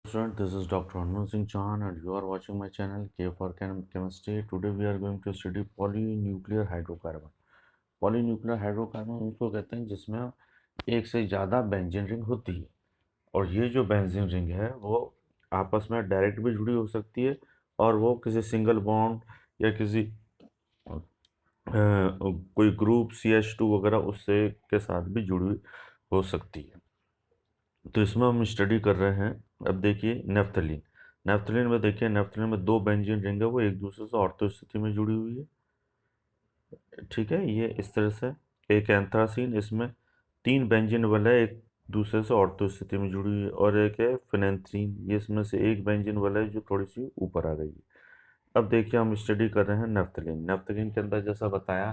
Student, this is Dr. Anmol Singh Chauhan and you are watching my channel K for Chemistry. Today we are going to study polynuclear hydrocarbon. Polynuclear hydrocarbon उसको कहते हैं जिसमें एक से ज़्यादा benzene ring होती है और ये जो बेंजीन रिंग है वो आपस में डायरेक्ट भी जुड़ी हो सकती है और वो किसी सिंगल बॉन्ड या किसी कोई ग्रुप CH2 वगैरह उससे के साथ भी जुड़ी हो सकती है। तो इसमें हम स्टडी कर रहे हैं। अब देखिए नेफ्थलीन। नेफ्थलीन में देखिए, नेफ्थलीन में दो बेंजीन रिंग है, वो एक दूसरे से ऑर्थो स्थिति में जुड़ी हुई है। ठीक है, ये इस तरह से। एक एंथ्रासीन, इसमें तीन बेंजीन वाल है, एक दूसरे से ऑर्थो स्थिति में जुड़ी हुई है। और एक है फिनेंथ्रीन, ये इसमें से एक बेंजीन वाला है जो थोड़ी सी ऊपर आ गई है। अब देखिए हम स्टडी कर रहे हैं नेफ्थलीन। नेफ्थलीन के अंदर जैसा बताया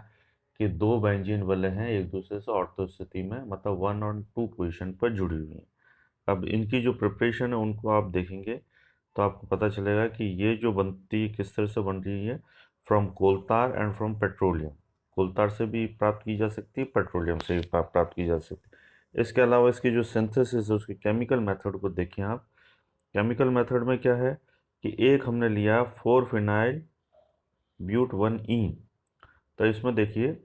कि दो बेंजीन वाले हैं एक दूसरे से ऑर्थो स्थिति में, मतलब 1 और 2 पोजीशन पर जुड़ी हुई हैं। अब इनकी जो प्रिपरेशन है उनको आप देखेंगे तो आपको पता चलेगा कि ये जो बनती है किस तरह से बन रही है। From coal tar and from petroleum. Coal tar से भी प्राप्त की जा सकती है, पेट्रोलियम से भी प्राप्त की जा सकती है। इसके अलावा इसकी जो सिंथेसिस है उसकी केमिकल मेथड को देखिए आप। केमिकल मेथड में क्या है कि एक हमने लिया 4 फिनाइल ब्यूट 1 ईन। तो इसमें देखिए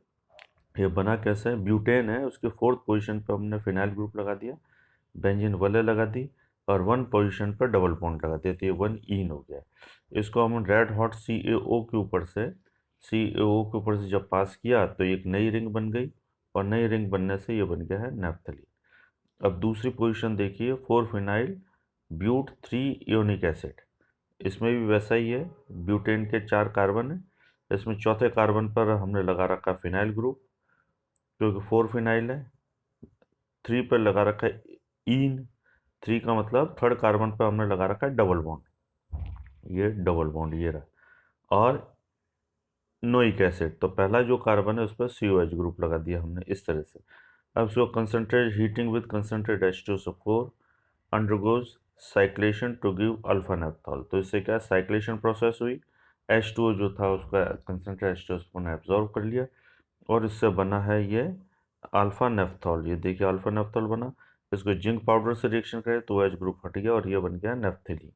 ये बना कैसे है, ब्यूटेन है, उसके 4th पोजीशन पर हमने फिनाइल ग्रुप लगा दिया, बेंजीन वले लगा दी और 1 पोजीशन पर डबल बॉन्ड लगा दिया, तो ये 1 ईन हो गया। इसको हम रेड हॉट सी ए ओ के ऊपर से जब पास किया तो एक नई रिंग बन गई और नई रिंग बनने से ये बन गया है नेफ्थलीन। अब दूसरी पोजीशन देखिए, 4 फिनाइल ब्यूट 3 इयोनिक एसिड। इसमें भी वैसा ही है, ब्यूटेन के 4 कार्बन है, इसमें चौथे कार्बन पर हमने लगा रखा फिनाइल ग्रुप क्योंकि 4 फिनाइल है। 3 पर लगा रखा है ईन, 3 का मतलब 3rd कार्बन पर हमने लगा रखा है डबल बॉन्ड, ये डबल बॉन्ड ये रहा। और नोइक एसिड, तो पहला जो कार्बन है उस पर COH ग्रुप लगा दिया हमने इस तरह से। अब इसको concentrate heating with concentrate H2SO4 undergoes cyclisation to give alpha naphthol. तो इससे क्या साइक्लेशन प्रोसेस हुई, H2O जो था उसका कंसनट्रेट H2SO4 ने एब्जॉर्व कर लिया और इससे बना है ये अल्फा नेफ्थॉल। ये देखिए अल्फा नेफ्थॉल बना। इसको जिंक पाउडर से रिएक्शन करें तो OH ग्रुप हट गया और ये बन गया नेफ्थलीन।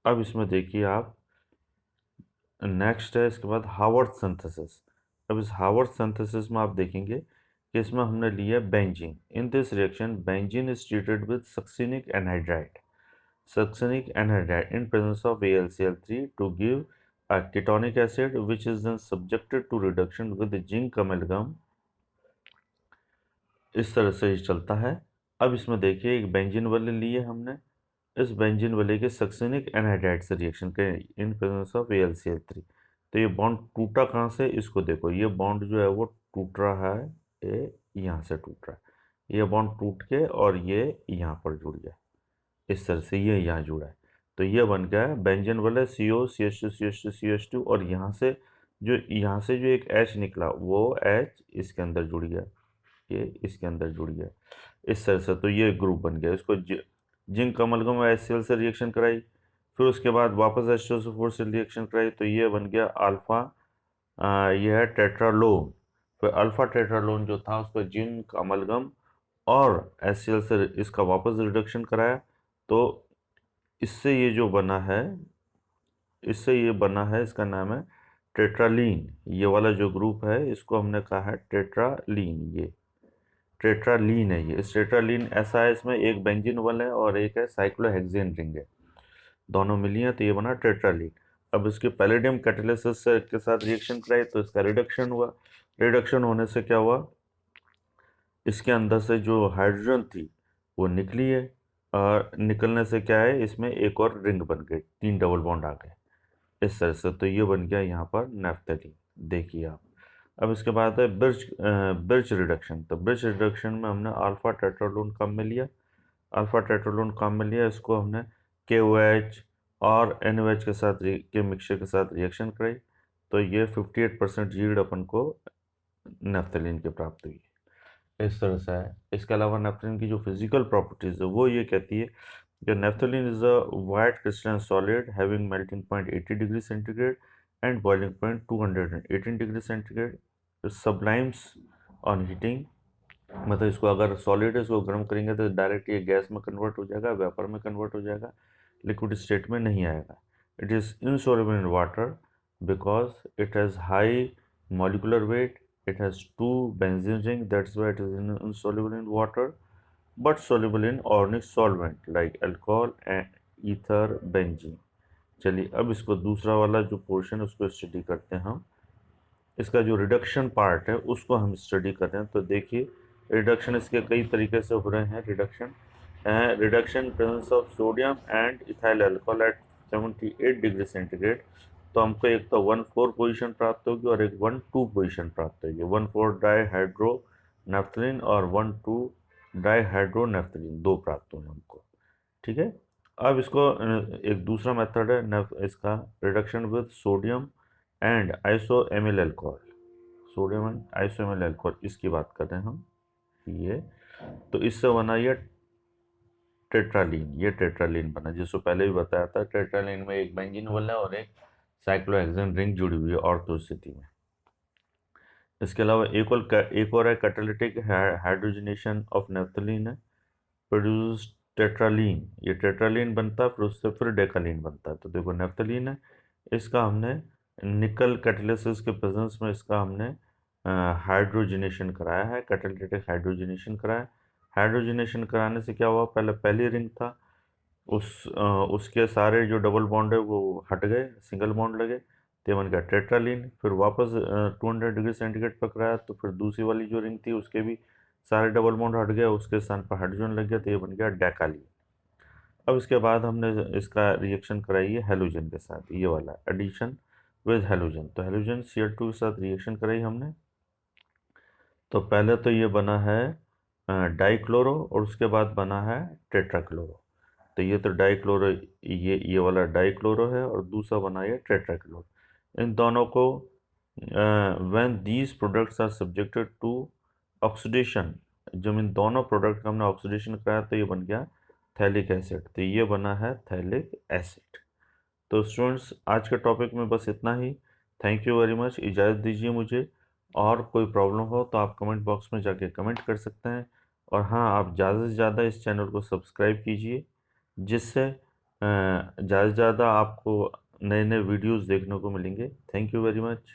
अब इसमें देखिए आप, नेक्स्ट है इसके बाद हावर्थ सिंथेसिस। अब इस हावर्थ सिंथेसिस में आप देखेंगे कि इसमें हमने लिया benzene. In this reaction benzene is treated with succinic anhydride, succinic anhydride in presence of AlCl3 to give a ketonic acid which is then subjected to reduction with zinc amalgam। इस तरह से ही चलता है। अब इसमें देखिए एक बेंजीन वाले लिए हमने, इस बेंजीन वाले के सक्सिनिक एनहाइड्राइड से रिएक्शन करें इन प्रेजेंस ऑफ AlCl3। तो ये बॉन्ड टूटा कहाँ से, इसको देखो, ये बॉन्ड जो है वो टूट रहा है, ये यहाँ से टूट रहा है, ये बॉन्ड टूट के और ये यहाँ पर जुड़ गया इस तरह से, ये यहाँ जुड़ा है। तो ये बन गया है बेंजीन वाला CO CH2 CH2 CH2 और यहाँ से जो एक H निकला वो H इसके अंदर जुड़ गया, ये इसके अंदर जुड़ गया इस तरह से। तो ये ग्रुप बन गया। इसको जिंक अमलगम HCl से रिएक्शन कराई, फिर उसके बाद वापस H2SO4 से रिएक्शन कराई, तो ये बन गया अल्फा, ये है टेट्रालोन। फिर अल्फा टेट्रालोन जो था उसको जिंक अमलगम और HCl से इसका वापस रिडक्शन कराया, तो इससे ये जो बना है, इससे ये बना है, इसका नाम है टेट्रालीन। ये वाला जो ग्रुप है इसको हमने कहा है टेट्रालीन, ये टेट्रालीन है। ये इस टेट्रालीन ऐसा है, इसमें एक बेंजीन वाला है और एक है साइक्लोहेक्सेन रिंग है, दोनों मिली हैं तो ये बना टेट्रालीन। अब इसके पैलेडियम कैटालिसिस से के साथ रिएक्शन कराई तो इसका रिडक्शन हुआ। रिडक्शन होने से क्या हुआ, इसके अंदर से जो हाइड्रोजन थी वो निकली है और निकलने से क्या है, इसमें एक और रिंग बन गई, 3 डबल बॉन्ड आ गए इस तरह से। तो ये बन गया यहाँ पर नेफ्थलीन, देखिए आप। अब इसके बाद है ब्रिज रिडक्शन। तो ब्रिज रिडक्शन में हमने अल्फा टेट्रालोन काम में लिया, अल्फा टेट्रालोन काम में लिया, इसको हमने KOH और NOH के साथ के मिक्सचर के साथ रिएक्शन कराई, तो ये 58% यील्ड अपन को नेफ्थलीन की प्राप्त हुई इस तरह से है। इसके अलावा नेफ्थलीन की जो फिजिकल प्रॉपर्टीज है वो ये कहती है कि naphthalene is a white crystalline solid having melting point 80 degree centigrade and boiling point 218 degree centigrade. सब्लाइम्स on heating, मतलब इसको अगर सॉलिड है इसको गर्म करेंगे तो डायरेक्ट ये गैस में कन्वर्ट हो जाएगा, वेपर में कन्वर्ट हो जाएगा। लिक्विड स्टेट में नहीं आएगा। It is insoluble in water because it has high molecular weight, it has two benzene ring, that's why it is insoluble in water but soluble in organic solvent like alcohol and ether benzene। चलिए अब इसको दूसरा वाला जो portion है उसको study करते हैं हम। इसका जो रिडक्शन पार्ट है उसको हम स्टडी कर रहे हैं। तो देखिए रिडक्शन इसके कई तरीके से हो रहे हैं। Reduction presence of sodium and ethyl alcohol at 78 degree centigrade. तो हमको एक तो 1,4 पोजीशन प्राप्त होगी और एक 1,2 पोजीशन प्राप्त होगी। 1,4 डाईहाइड्रो नेफ्थलीन और 1,2 डाईहाइड्रो नेफ्थलीन दो प्राप्त होंगे हमको। ठीक है, अब इसको एक दूसरा मेथड है इसका reduction with sodium and isoamyl alcohol. Sodium and isoamyl alcohol इसकी बात कर रहे हैं हम। ये तो इससे बना ये टेट्रालीन। ये टेट्रालीन बना जिसको पहले भी बताया था। टेट्रालीन में एक बेंजीनोल है और एक साइक्लोहेक्सेन रिंग जुड़ी हुई है ऑर्थो स्थिति में। इसके अलावा एक और है कैटालिटिक हाइड्रोजनेशन ऑफ नेफ्थलीन है, प्रोड्यूस टेट्रालीन। ये टेट्रालीन बनता है, फिर उससे फिर डेकालीन बनता है। तो देखो नेफ्थलीन है, इसका हमने निकल कैटालिसिस के प्रेजेंस में इसका हमने हाइड्रोजनेशन कराया है, कैटालिटिक हाइड्रोजनेशन कराया। हाइड्रोजनेशन कराने से क्या हुआ, पहली रिंग था उसके सारे जो डबल बॉन्ड है वो हट गए, सिंगल बॉन्ड लगे, तो बन गया टेट्रालीन। फिर वापस 200 डिग्री सेंटीग्रेड पर कराया तो फिर दूसरी वाली जो रिंग थी उसके भी सारे डबल बॉन्ड हट गए, उसके स्थान पर हाइड्रोजन लग गया, तो ये बन गया डेकालीन। अब इसके बाद हमने इसका रिएक्शन कराई है हेलोजन के साथ, ये वाला एडिशन विद हेलोजन। तो हेलोजन Cl2 के साथ रिएक्शन कराई हमने। तो पहले तो ये बना है डाइक्लोरो और उसके बाद बना है टेट्राक्लोरो। तो ये तो डाइक्लोरो, ये वाला डाइक्लोरो है और दूसरा बना है टेट्राक्लोरो। इन दोनों को when these products are subjected to oxidation, जब इन दोनों प्रोडक्ट का हमने ऑक्सीडेशन कराया तो ये बन गया थैलिक एसिड। तो ये बना है थैलिक एसिड। तो स्टूडेंट्स आज के टॉपिक में बस इतना ही। थैंक यू वेरी मच, इजाज़त दीजिए मुझे। और कोई प्रॉब्लम हो तो आप कमेंट बॉक्स में जाके कमेंट कर सकते हैं। और हाँ, आप ज़्यादा से ज़्यादा इस चैनल को सब्सक्राइब कीजिए, जिससे ज़्यादा से ज़्यादा आपको नए नए वीडियोज़ देखने को मिलेंगे। Thank you very much.